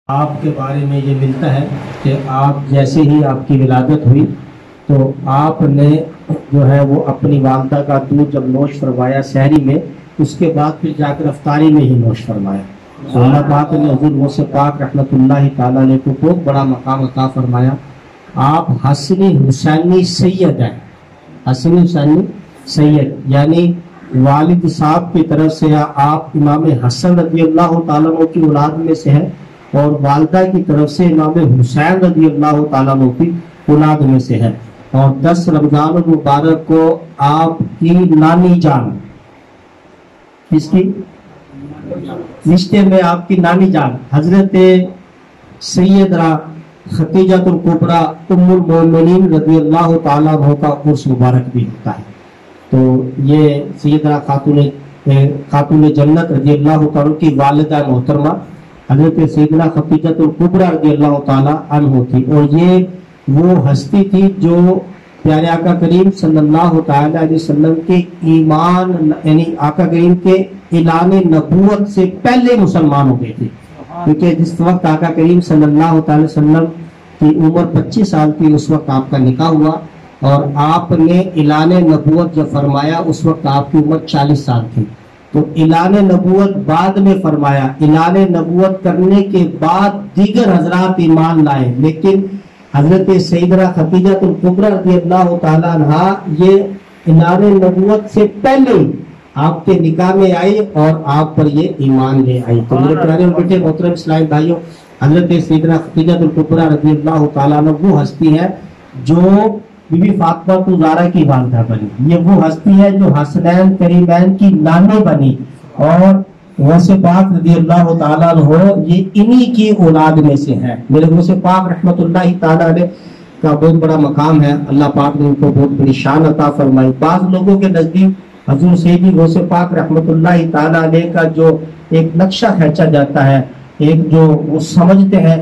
آپ کے بارے میں یہ ملتا ہے کہ آپ جیسے ہی آپ کی ولادت ہوئی تو آپ نے جو ہے وہ اپنی والدہ کا دودھ جب نوش فرمایا سحری میں، اس کے بعد پھر جا کر افطاری میں ہی نوش فرمایا. تو اللہ پاک نے حضور غوث پاک رحمۃ اللہ تعالیٰ علیہ کو بہت بڑا مقام عطا فرمایا. آپ حسنی حسینی سید ہیں. حسنی حسینی سید یعنی والد صاحب کی طرف سے آپ امام حسن رضی اللہ تعالیٰ عنہ کی اولاد میں سے ہیں، اور والدہ کی طرف سے امام حسین رضی اللہ تعالیٰ عنہ کی اولاد میں سے ہے. اور 10 رمضان المبارک کو آپ کی نانی جان، اس کی رشتے میں آپ کی نانی جان حضرت سیدہ خدیجہ الکبریٰ ام المومنین رضی اللہ تعالیٰ عنہ کا عرس مبارک بھی ہوتا ہے. تو یہ سیدہ خاتون جنت رضی اللہ تعالیٰ کی والدہ محترمہ حضرت سیدنا خدیجہ الکبریٰ رضی اللہ تعالیٰ عنہ تھی، اور یہ وہ ہستی تھی جو پیارے آقا کریم صلی اللہ تعالیٰ علیہ وسلم کے ایمان یعنی آقا کریم کے اعلان نبوت سے پہلے مسلمان ہو گئے تھے. کیونکہ جس وقت آقا کریم صلی اللہ تعالیٰ وسلم کی عمر 25 سال تھی اس وقت آپ کا نکاح ہوا، اور آپ نے اعلان نبوت جب فرمایا اس وقت آپ کی عمر 40 سال تھی. تو اعلان نبوت بعد میں فرمایا. اعلان نبوت کرنے کے بعد دیگر حضرات ایمان لائے، لیکن حضرت سیدہ خدیجہ الکبریٰ رضی اللہ تعالیٰ عنہ یہ اعلان نبوت سے پہلے آپ کے نکاح میں آئی اور آپ پر یہ ایمان لے آئی. تو میرے پیارے اور بیٹے محترم اسلامی بھائیوں، حضرت سیدہ خدیجہ الکبریٰ رضی اللہ تعالیٰ عنہ وہ ہستی ہے جو بی بی فاطمہ زہرا کی والدہ بنی. یہ وہ ہستی ہے جو حسنین کریمین کی نانی بنی، اور غوث پاک رضی اللہ تعالیٰ عنہ یہ انہی کی اولاد میں سے ہے. میرے غوث پاک رحمۃ اللہ تعالیٰ علیہ کا بہت بڑا مقام ہے. اللہ پاک نے ان کو بہت بڑی شان عطا فرمائی. بعض لوگوں کے نزدیک حضور سیدی غوث پاک رحمۃ اللہ تعالیٰ علیہ کا جو ایک نقشہ کھینچا جاتا ہے، ایک جو وہ سمجھتے ہیں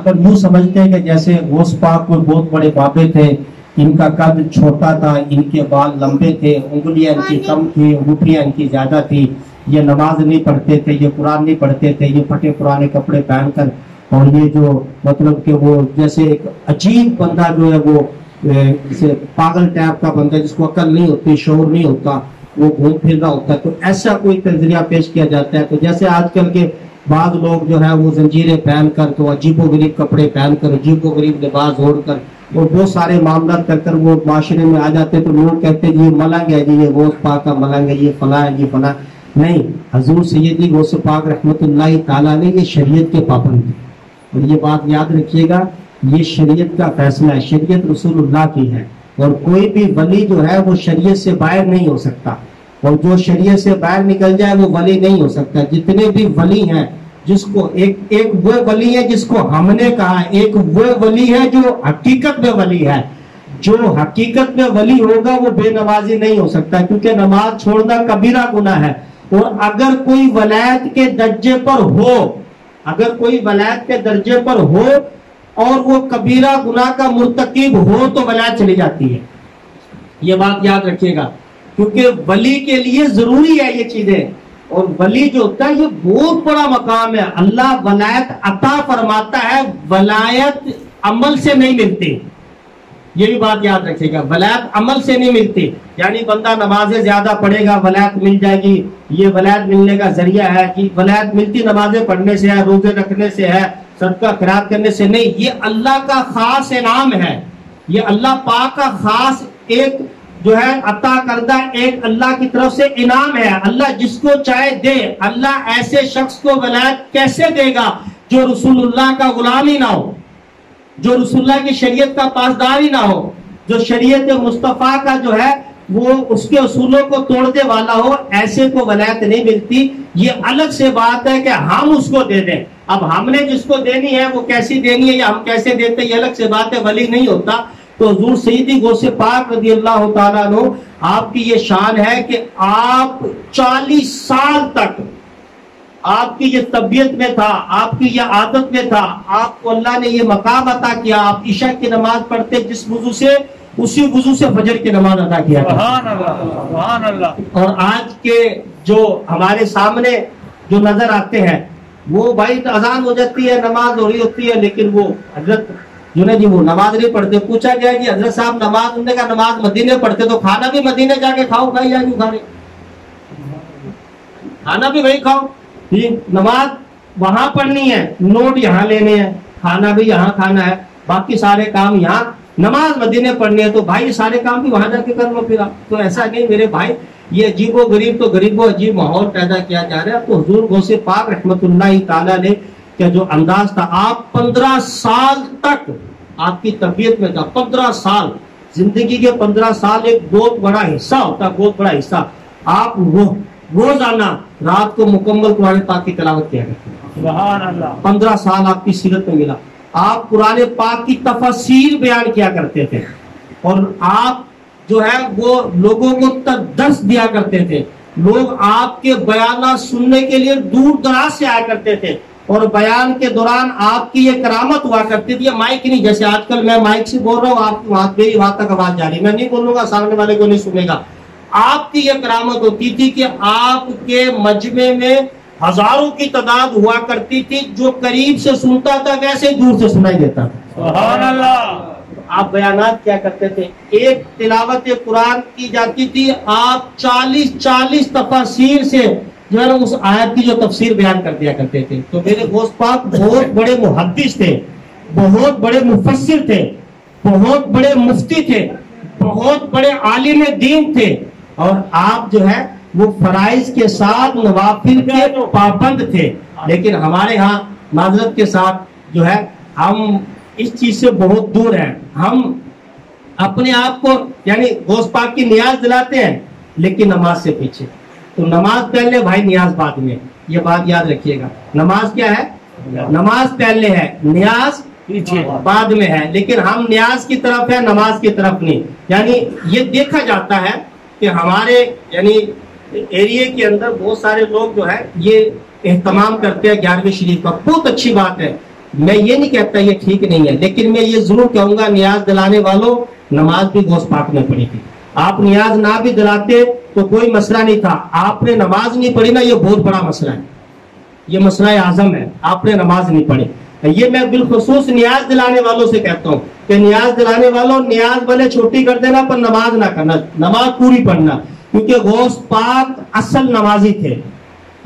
پر یوں سمجھتے ہیں کہ جیسے غوث پاک کوئی بہت بڑے بابے تھے، ان کا قد چھوٹا تھا، ان کے بال لمبے تھے، انگلیاں ان کی کم تھی، انگوٹھیاں ان کی زیادہ تھی، یہ نماز نہیں پڑھتے تھے، یہ قرآن نہیں پڑھتے تھے، یہ پھٹے پرانے کپڑے پہن کر، اور یہ جو مطلب کہ وہ جیسے ایک عجیب بندہ جو ہے وہ جیسے پاگل ٹائپ کا بندہ جس کو عقل نہیں ہوتی، شعور نہیں ہوتا، وہ گھوم پھر رہا ہوتا ہے. تو ایسا کوئی نظریہ پیش کیا جاتا ہے. تو جیسے آج کل کے بعض لوگ جو ہے وہ زنجیریں پہن کر، تو عجیب و غریب کپڑے پہن کر، عجیب و غریب لباس اوڑھ کر اور بہت سارے معاملات کر کر وہ معاشرے میں آ جاتے، تو لوگ کہتے ہیں یہ ملنگ ہے جی، یہ غوث پاک کا ملنگ ہے، یہ فلاں ہے، یہ فلاں. نہیں، حضور سیدی غوث پاک رحمۃ اللہ تعالیٰ نے یہ شریعت کے پابند تھے. اور یہ بات یاد رکھیے گا، یہ شریعت کا فیصلہ ہے، شریعت رسول اللہ کی ہے، اور کوئی بھی ولی جو ہے وہ شریعت سے باہر نہیں ہو سکتا، اور جو شریعت سے باہر نکل جائے وہ ولی نہیں ہو سکتا. جتنے بھی ولی ہیں، جس کو ایک وہ ولی ہے جس کو ہم نے کہا، ایک وہ ولی ہے جو حقیقت میں ولی ہے. جو حقیقت میں ولی ہوگا وہ بے نمازی نہیں ہو سکتا، کیونکہ نماز چھوڑنا کبیرہ گناہ ہے. اور اگر کوئی ولایت کے درجے پر ہو، اگر کوئی ولایت کے درجے پر ہو اور وہ کبیرہ گناہ کا مرتکب ہو تو ولایت چلی جاتی ہے. یہ بات یاد رکھیے گا، کیونکہ ولی کے لیے ضروری ہے یہ چیزیں. اور ولی جو ہوتا ہے یہ بہت بڑا مقام ہے. اللہ ولایت عطا فرماتا ہے، ولایت عمل سے نہیں ملتی. یہ بھی بات یاد رکھیے گا، ولایت عمل سے نہیں ملتی. یعنی بندہ نمازیں زیادہ پڑھے گا ولایت مل جائے گی، یہ ولایت ملنے کا ذریعہ ہے کہ ولایت ملتی نمازیں پڑھنے سے ہے، روزے رکھنے سے ہے، صدقہ خیرات کرنے سے نہیں. یہ اللہ کا خاص انعام ہے، یہ اللہ پاک کا خاص ایک جو ہے عطا کردہ ایک اللہ کی طرف سے انعام ہے. اللہ جس کو چاہے دے. اللہ ایسے شخص کو ولایت کیسے دے گا جو رسول اللہ کا غلام ہی نہ ہو، جو رسول اللہ کی شریعت کا پاسدار ہی نہ ہو، جو شریعت مصطفیٰ کا جو ہے وہ اس کے اصولوں کو توڑنے والا ہو. ایسے کو ولایت نہیں ملتی. یہ الگ سے بات ہے کہ ہم اس کو دے دیں. اب ہم نے جس کو دینی ہے وہ کیسی دینی ہے یا ہم کیسے دیتے، یہ الگ سے بات ہے، ولی نہیں ہوتا. تو حضور سیدی غوث پاک رضی اللہ تعالیٰ عنہ آپ کی یہ شان ہے کہ آپ 40 سال تک آپ کی یہ طبیعت میں تھا، آپ کی یہ عادت میں تھا، آپ کو اللہ نے یہ مقام عطا کیا. آپ عشاء کی نماز پڑھتے جس وضو سے، اسی وضو سے فجر کی نماز ادا کیا. سبحان اللہ، سبحان اللہ. اور آج کے جو ہمارے سامنے جو نظر آتے ہیں وہ بھائی اذان ہو جاتی ہے، نماز ہو رہی ہوتی ہے، لیکن وہ حضرت جو نا جی وہ نماز نہیں پڑھتے. پوچھا گیا کہ حضرت صاحب نماز، انہوں نے کہا نماز مدینے پڑھتے تو کھانا بھی مدینے جا کے کھاؤ. کھائی جا کیوں کھا رہے؟ کھانا بھی وہی کھاؤ. نماز وہاں پڑھنی ہے، نوٹ یہاں لینے ہیں، کھانا بھی یہاں کھانا ہے، باقی سارے کام یہاں. نماز مدینے پڑھنی ہے تو بھائی سارے کام بھی وہاں جا کے کر لو. پھر تو ایسا نہیں میرے بھائی، یہ عجیب و غریب تو غریب و عجیب ماحول پیدا کیا جا رہا ہے. تو حضور غوث پاک رحمت اللہ تعالیٰ نے کا جو انداز تھا، آپ 15 سال تک آپ کی طبیعت میں تھا. 15 سال زندگی کے 15 سال ایک بہت بڑا حصہ ہوتا ہے، بہت بڑا حصہ. آپ روزانہ رات کو مکمل قرآن پاک کی تلاوت کیا کرتے ہیں. سبحان اللہ. 15 سال آپ کی سیرت میں ملا. آپ قرآن پاک کی تفاسیر بیان کیا کرتے تھے، اور آپ جو ہے وہ لوگوں کو درس دیا کرتے تھے. لوگ آپ کے بیانات سننے کے لیے دور دراز سے آیا کرتے تھے، اور بیان کے دوران آپ کی یہ کرامت ہوا کرتی تھی. یہ مائک نہیں، جیسے آج کل میں مائک سے بول رہا ہوں، آپ میری وہاں تک آواز جا رہی، میں نہیں بولوں گا، سامنے والے کو نہیں سنے گا. آپ کی یہ کرامت ہوتی تھی کہ آپ کے مجمع میں ہزاروں کی تعداد ہوا کرتی تھی. جو قریب سے سنتا تھا ویسے دور سے سنائی دیتا تھا. سبحان اللہ. آپ بیانات کیا کرتے تھے. ایک تلاوت قرآن کی جاتی تھی، آپ 40 تفاسیر سے جو ہے نا اس آیت کی جو تفسیر بیان کر دیا کرتے تھے. تو میرے غوث پاک بہت بڑے محدث تھے، بہت بڑے مفسر تھے، بہت بڑے مفتی تھے، بہت بڑے عالم دین تھے. اور آپ جو ہے وہ فرائض کے ساتھ نوافل کے پابند تھے. لیکن ہمارے ہاں معذرت کے ساتھ جو ہے ہم اس چیز سے بہت دور ہیں. ہم اپنے آپ کو یعنی غوث پاک کی نیاز دلاتے ہیں لیکن نماز سے پیچھے. تو نماز پہلے بھائی، نیاز بعد میں. یہ بات یاد رکھیے گا. نماز کیا ہے؟ نماز پہلے ہے، نیاز پیچھے بعد میں ہے. لیکن ہم نیاز کی طرف ہے، نماز کی طرف نہیں. یعنی یہ دیکھا جاتا ہے کہ ہمارے یعنی ایریے کے اندر بہت سارے لوگ جو ہے یہ اہتمام کرتے ہیں 11ویں شریف کا. بہت اچھی بات ہے، میں یہ نہیں کہتا یہ ٹھیک نہیں ہے، لیکن میں یہ ضرور کہوں گا نیاز دلانے والوں، نماز بھی غوث پاک میں پڑھی تھی. آپ نیاز نہ بھی دلاتے تو کوئی مسئلہ نہیں تھا. آپ نے نماز نہیں پڑھی نا، یہ بہت بڑا مسئلہ ہے، یہ مسئلہ اعظم ہے. آپ نے نماز نہیں پڑھی. یہ میں بالخصوص نیاز دلانے والوں سے کہتا ہوں کہ نیاز دلانے والوں، نیاز بھلے چھوٹی کر دینا پر نماز نہ کرنا، نماز پوری پڑھنا. کیونکہ غوث پاک اصل نمازی تھے.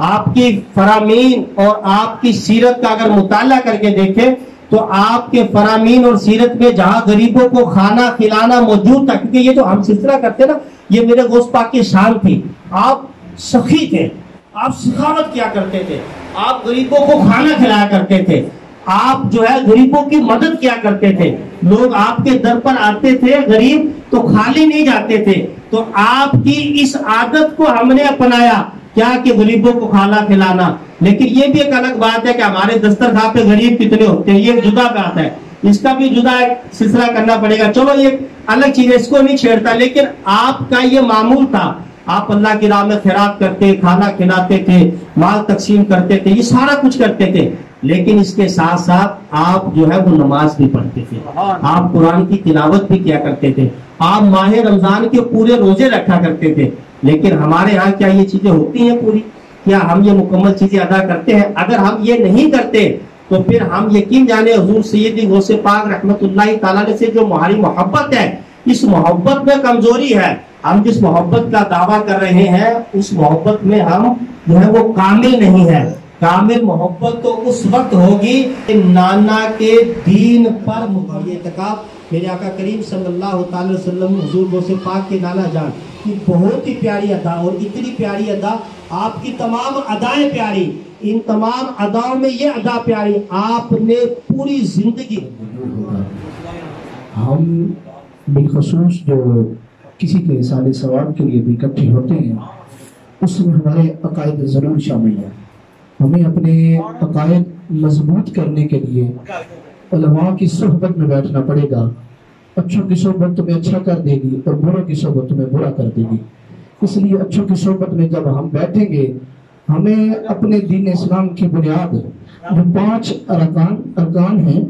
آپ کی فرامین اور آپ کی سیرت کا اگر مطالعہ کر کے دیکھیں تو آپ کے فرامین اور سیرت میں جہاں غریبوں کو کھانا کھلانا موجود تھا، کیونکہ یہ جو ہم سلسلہ کرتے نا، یہ میرے غوث پاک کی شان تھی. آپ سخی تھے، آپ سخاوت کیا کرتے تھے، آپ غریبوں کو کھانا کھلایا کرتے تھے، آپ جو ہے غریبوں کی مدد کیا کرتے تھے. لوگ آپ کے در پر آتے تھے غریب تو خالی نہیں جاتے تھے. تو آپ کی اس عادت کو ہم نے اپنایا، کیا کہ غریبوں کو کھانا کھلانا. لیکن یہ بھی ایک الگ بات ہے کہ ہمارے دسترخوان پہ غریب کتنے ہوتے ہیں، یہ ایک جدا بات ہے، اس کا بھی جدا ایک سلسلہ کرنا پڑے گا. چلو یہ الگ چیز ہے، اس کو نہیں چھیڑتا. لیکن آپ کا یہ معمول تھا، آپ اللہ کی راہ میں خیرات کرتے، کھانا کھلاتے تھے، مال تقسیم کرتے تھے، یہ سارا کچھ کرتے تھے. لیکن اس کے ساتھ ساتھ آپ جو ہے وہ نماز بھی پڑھتے تھے، آپ قرآن کی تلاوت بھی کیا کرتے تھے، آپ ماہ رمضان کے پورے روزے رکھا کرتے تھے. لیکن ہمارے ہاں کیا یہ چیزیں ہوتی ہیں پوری؟ کیا ہم یہ مکمل چیزیں ادا کرتے ہیں؟ اگر ہم یہ نہیں کرتے تو پھر ہم یقین جانے حضور سیدی غوث پاک رحمت اللہ تعالیٰ سے جو ہماری محبت ہے، اس محبت میں کمزوری ہے. ہم جس محبت کا دعویٰ کر رہے ہیں اس محبت میں ہم جو ہے وہ کامل نہیں ہے. کامل محبت تو اس وقت ہوگی کہ نانا کے دین پر مکمل اعتکاف. میرے آقا کریم صلی اللہ تعالی وسلم حضور غوث پاک کے نانا جان کی بہت ہی پیاری ادا، اور اتنی پیاری ادا، آپ کی تمام ادائیں پیاری، ان تمام اداؤں میں یہ ادا پیاری، آپ نے پوری زندگی. ہم بالخصوص جو کسی کے سال ثواب کے لیے بھی اکٹھے ہوتے ہیں، اس میں ہمارے عقائد ضرور شامل ہیں. ہمیں اپنے عقائد مضبوط کرنے کے لیے علماء کی صحبت میں بیٹھنا پڑے گا. اچھوں کی صحبت تمہیں اچھا کر دے گی اور بروں کی صحبت تمہیں برا کر دے گی. اس لیے اچھوں کی صحبت میں جب ہم بیٹھیں گے، ہمیں اپنے دین اسلام کی بنیاد جو 5 ارکان ہیں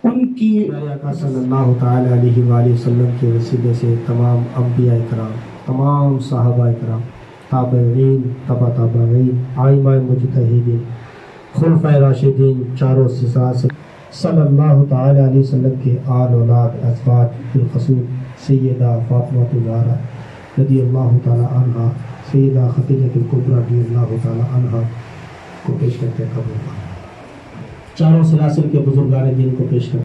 ان کی آقا صلی اللہ تعالی علیہ وآلہ وسلم کے وسیلے سے تمام انبیاء کرام، تمام صحابہ کرام، تابعین، تبع تابعین، ائمہ مجتہدین، خلفائے راشدین چاروں سلسلہ صلی اللہ تعالی علیہ وسلم کے آل اولاد ازواج بالخصوص سیدہ فاطمہ الزہرا رضی اللہ تعالی عنہا، سیدہ خدیجہ الکبریٰ رضی اللہ تعالی عنہا کو پیش کرتے قبول چاروں سلاسل کے بزرگان دین کو پیش کرتے